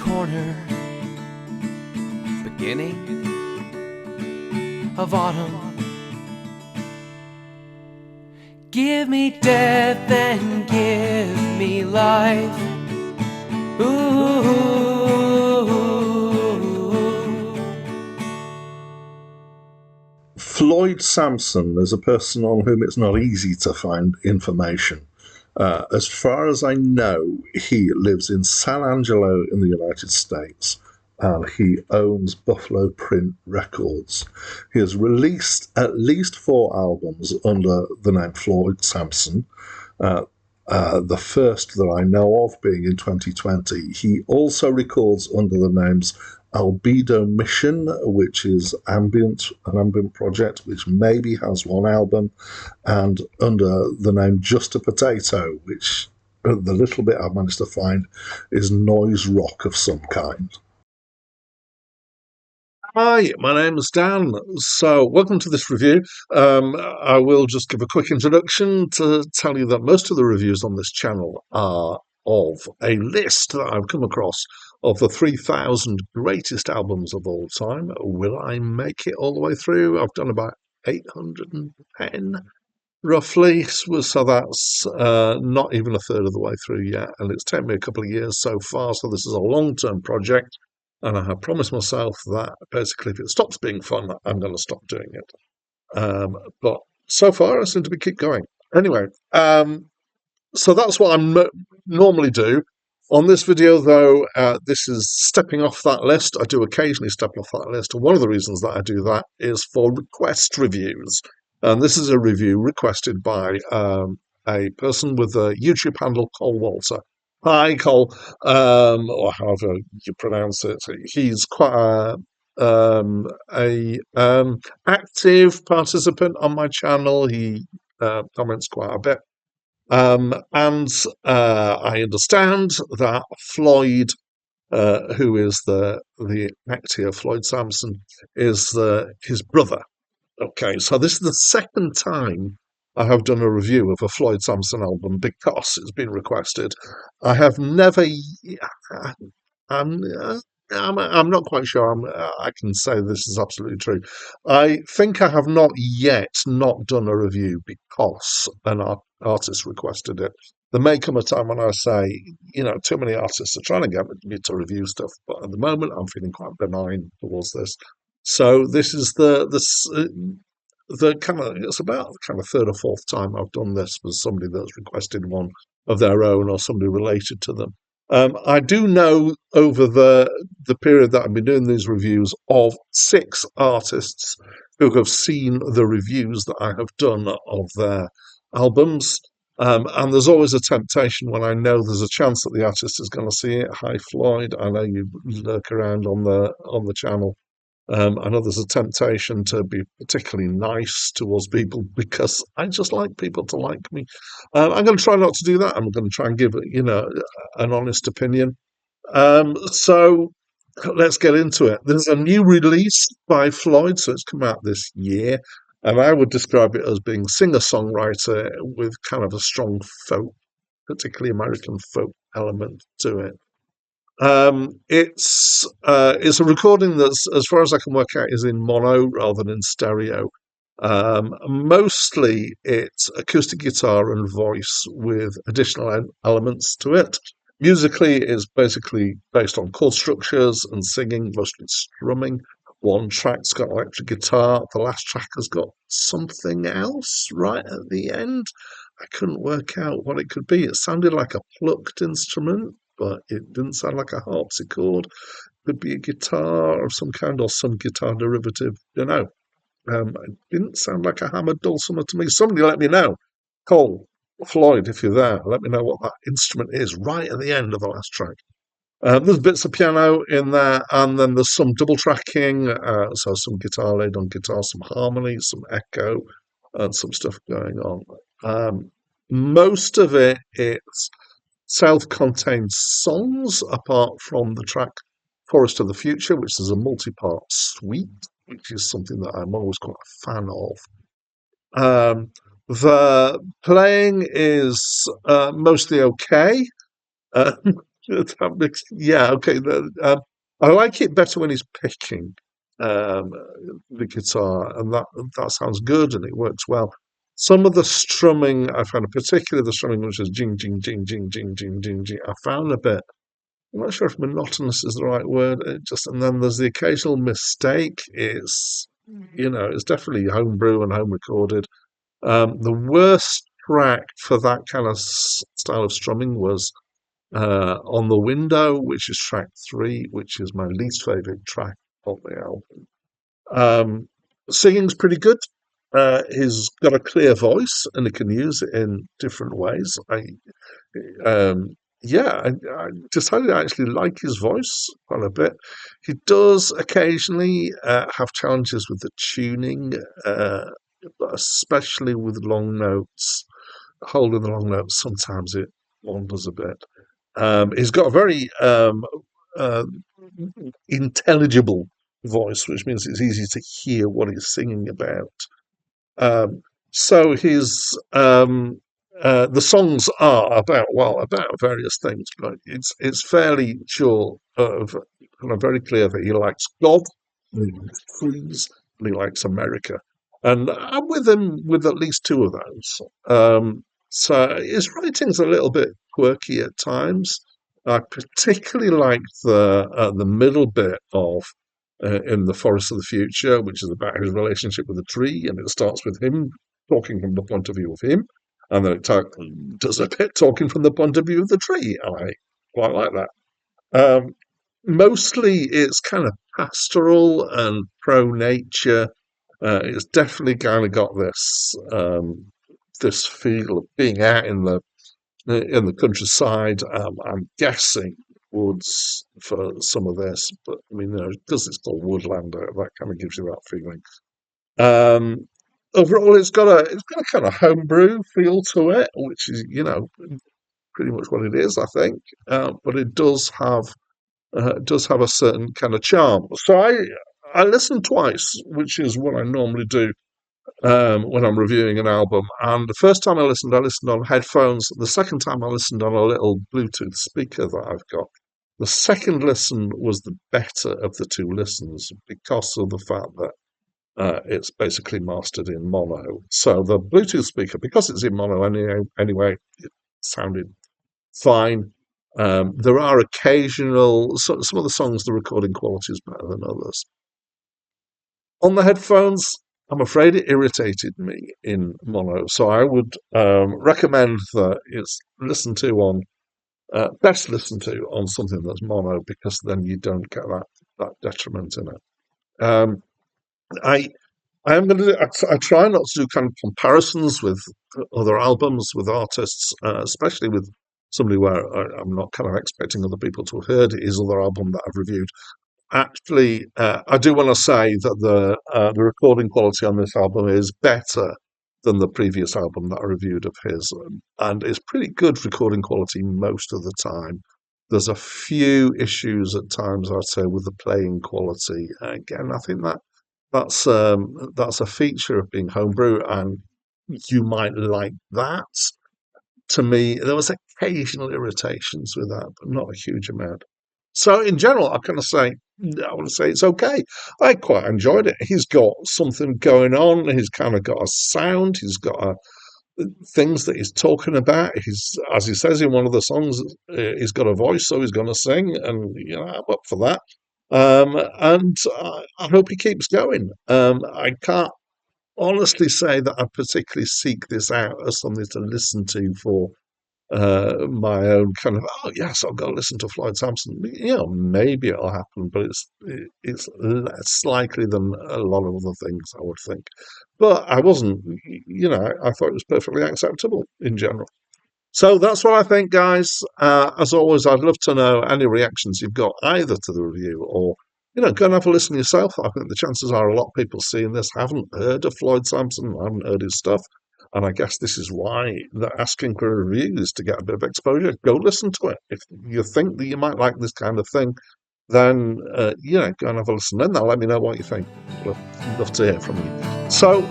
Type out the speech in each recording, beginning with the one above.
corner, beginning of autumn. Give me death and give me life. Ooh. Floyd Samson is a person on whom it's not easy to find information. As far as I know, he lives in San Angelo in the United States, and he owns Buffalo Print Records. He has released at least 4 albums under the name Floyd Samson. The first that I know of being in 2020. He also records under the names Albedo Mission, which is an ambient project, which maybe has 1 album, and under the name Just a Potato, which the little bit I've managed to find is noise rock of some kind. Hi, my name is Dan. So, welcome to this review. I will just give a quick introduction to tell you that most of the reviews on this channel are of a list that I've come across of the 3,000 greatest albums of all time. Will I make it all the way through? I've done about 810 roughly, so that's not even a third of the way through yet, and it's taken me a couple of years so far, so this is a long-term project, and I have promised myself that basically if it stops being fun, I'm going to stop doing it. But so far I seem to be keep going. Anyway, so that's what I normally do. On this video, though, this is stepping off that list. I do occasionally step off that list, and one of the reasons that I do that is for request reviews. And this is a review requested by a person with a YouTube handle, Cole Walter. Hi, Cole, or however you pronounce it. He's quite a active participant on my channel. He comments quite a bit. And I understand that Floyd, who is the actor Floyd Samson, is his brother. Okay, so this is the second time I have done a review of a Floyd Samson album because it's been requested. I have never. I'm, I'm not quite sure I can say this is absolutely true. I think I have not yet not done a review because an artist requested it. There may come a time when I say, too many artists are trying to get me to review stuff, but at the moment I'm feeling quite benign towards this. So this is the kind of, it's about the kind of third or fourth time I've done this with somebody that's requested one of their own or somebody related to them. I do know over the period that I've been doing these reviews of 6 artists who have seen the reviews that I have done of their albums. And there's always a temptation when I know there's a chance that the artist is going to see it. Hi, Floyd. I know you lurk around on the channel. I know there's a temptation to be particularly nice towards people because I just like people to like me. I'm going to try not to do that. I'm going to try and give an honest opinion. So let's get into it. There's a new release by Floyd, so it's come out this year, and I would describe it as being singer-songwriter with kind of a strong folk, particularly American folk element to it. It's a recording that's, as far as I can work out, is in mono rather than in stereo. Mostly it's acoustic guitar and voice with additional elements to it. Musically, it is basically based on chord structures and singing, mostly strumming. One track's got electric guitar. The last track has got something else right at the end. I couldn't work out what it could be. It sounded like a plucked instrument, but it didn't sound like a harpsichord. Could be a guitar of some kind or some guitar derivative. It didn't sound like a hammered dulcimer to me. Somebody let me know. Cole, Floyd, if you're there, let me know what that instrument is right at the end of the last track. There's bits of piano in there, and then there's some double tracking, so some guitar laid on guitar, some harmony, some echo, and some stuff going on. Most of it's self-contained songs, apart from the track Forest of the Future, which is a multi-part suite, which is something that I'm always quite a fan of. The playing is mostly okay. That makes, yeah, okay. I like it better when he's picking um, the guitar, and that sounds good and it works well. Some of the strumming I found, particularly the strumming which is jing jing jing jing jing jing jing jing, I found a bit. I'm not sure if monotonous is the right word. It just, and then there's the occasional mistake. It's definitely homebrew and home recorded. The worst track for that kind of style of strumming was on the Window, which is track 3, which is my least favorite track on the album. Singing's pretty good. He's got a clear voice and he can use it in different ways. Um, yeah, I decided I actually like his voice quite a bit. He does occasionally have challenges with the tuning, but especially with long notes. Holding the long notes, sometimes it wanders a bit. He's got a very uh, intelligible voice, which means it's easy to hear what he's singing about. Um, so the songs are about various things, but it's fairly sure kind of very clear that he likes God, and he likes trees, and he likes America, and I'm with him with at least two of those. So his writing's a little bit quirky at times. I particularly like the middle bit of in the Forest of the Future, which is about his relationship with the tree, and it starts with him talking from the point of view of him, and then does a bit talking from the point of view of the tree, and I quite like that. Mostly, it's kind of pastoral and pro nature. It's definitely kind of got this feel of being out in the countryside. I'm guessing woods for some of this, but I mean, because it's called Woodlander, that kind of gives you that feeling. Um, Overall, it's got a kind of homebrew feel to it, which is pretty much what it is, I think. But it does have a certain kind of charm. So I listened twice, which is what I normally do when I'm reviewing an album. And the first time I listened on headphones. The second time I listened on a little Bluetooth speaker that I've got. The second listen was the better of the two listens because of the fact that it's basically mastered in mono. So the Bluetooth speaker, because it's in mono anyway, it sounded fine. There are some of the songs, the recording quality is better than others. On the headphones, I'm afraid it irritated me in mono. So I would recommend that it's best listened to on something that's mono because then you don't get that detriment in it. I I am going to do. I try not to do kind of comparisons with other albums with artists, especially with somebody where I'm not kind of expecting other people to have heard his other album that I've reviewed. Actually, I do want to say that the recording quality on this album is better than the previous album that I reviewed of his, and it's pretty good recording quality most of the time. There's a few issues at times, I'd say, with the playing quality. Again, I think that's a feature of being homebrew, and you might like that. To me, there was occasional irritations with that, but not a huge amount. So in general, I would say it's okay. I quite enjoyed it. He's got something going on. He's kind of got a sound. He's got things that he's talking about. As he says in one of the songs, he's got a voice, so he's going to sing, and I'm up for that. And I hope he keeps going. I can't honestly say that I particularly seek this out as something to listen to for my own kind of, oh yes, I'll go listen to Floyd Samson. Maybe it'll happen, but it's less likely than a lot of other things, I would think. But I wasn't, I thought it was perfectly acceptable in general. So that's what I think, guys. As always, I'd love to know any reactions you've got either to the review or, go and have a listen yourself. I think the chances are a lot of people seeing this haven't heard of Floyd Samson, haven't heard his stuff. And I guess this is why they're asking for a review is to get a bit of exposure. Go listen to it. If you think that you might like this kind of thing, then, go and have a listen. Then let me know what you think. Love to hear from you. So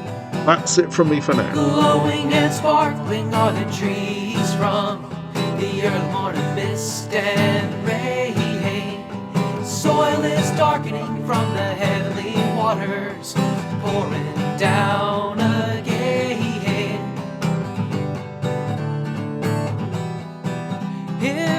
that's it from me for now. Glowing and sparkling are the trees from the early morning mist. mist and rain. Soil is darkening from the heavenly waters, pouring down again. Here